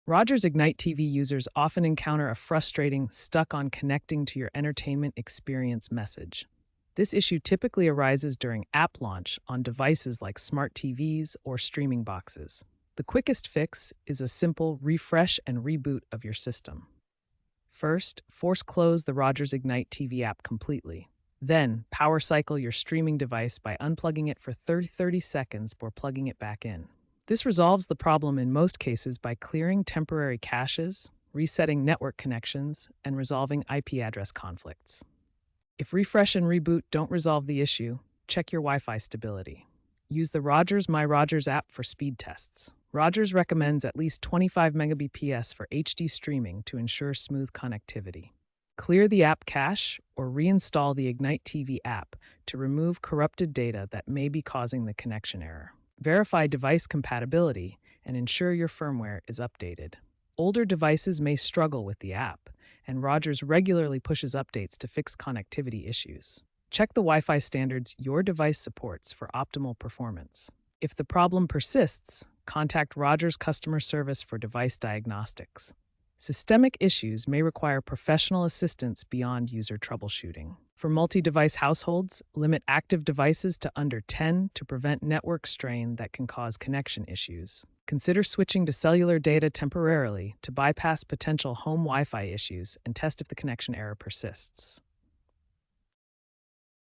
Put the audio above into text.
Rogers Ignite TV users often encounter a frustrating stuck on connecting to your entertainment experience message. This issue typically arises during app launch on devices like smart TVs or streaming boxes. The quickest fix is a simple refresh and reboot of your system. First, force close the Rogers Ignite TV app completely. Then, power cycle your streaming device by unplugging it for 30 seconds before plugging it back in. This resolves the problem in most cases by clearing temporary caches, resetting network connections, and resolving IP address conflicts. If refresh and reboot don't resolve the issue, check your Wi-Fi stability. Use the Rogers My Rogers app for speed tests. Rogers recommends at least 25 Mbps for HD streaming to ensure smooth connectivity. Clear the app cache or reinstall the Ignite TV app to remove corrupted data that may be causing the connection error. Verify device compatibility and ensure your firmware is updated. Older devices may struggle with the app, and Rogers regularly pushes updates to fix connectivity issues. Check the Wi-Fi standards your device supports for optimal performance. If the problem persists, contact Rogers customer service for device diagnostics. Systemic issues may require professional assistance beyond user troubleshooting. For multi-device households, limit active devices to under 10 to prevent network strain that can cause connection issues. Consider switching to cellular data temporarily to bypass potential home Wi-Fi issues and test if the connection error persists.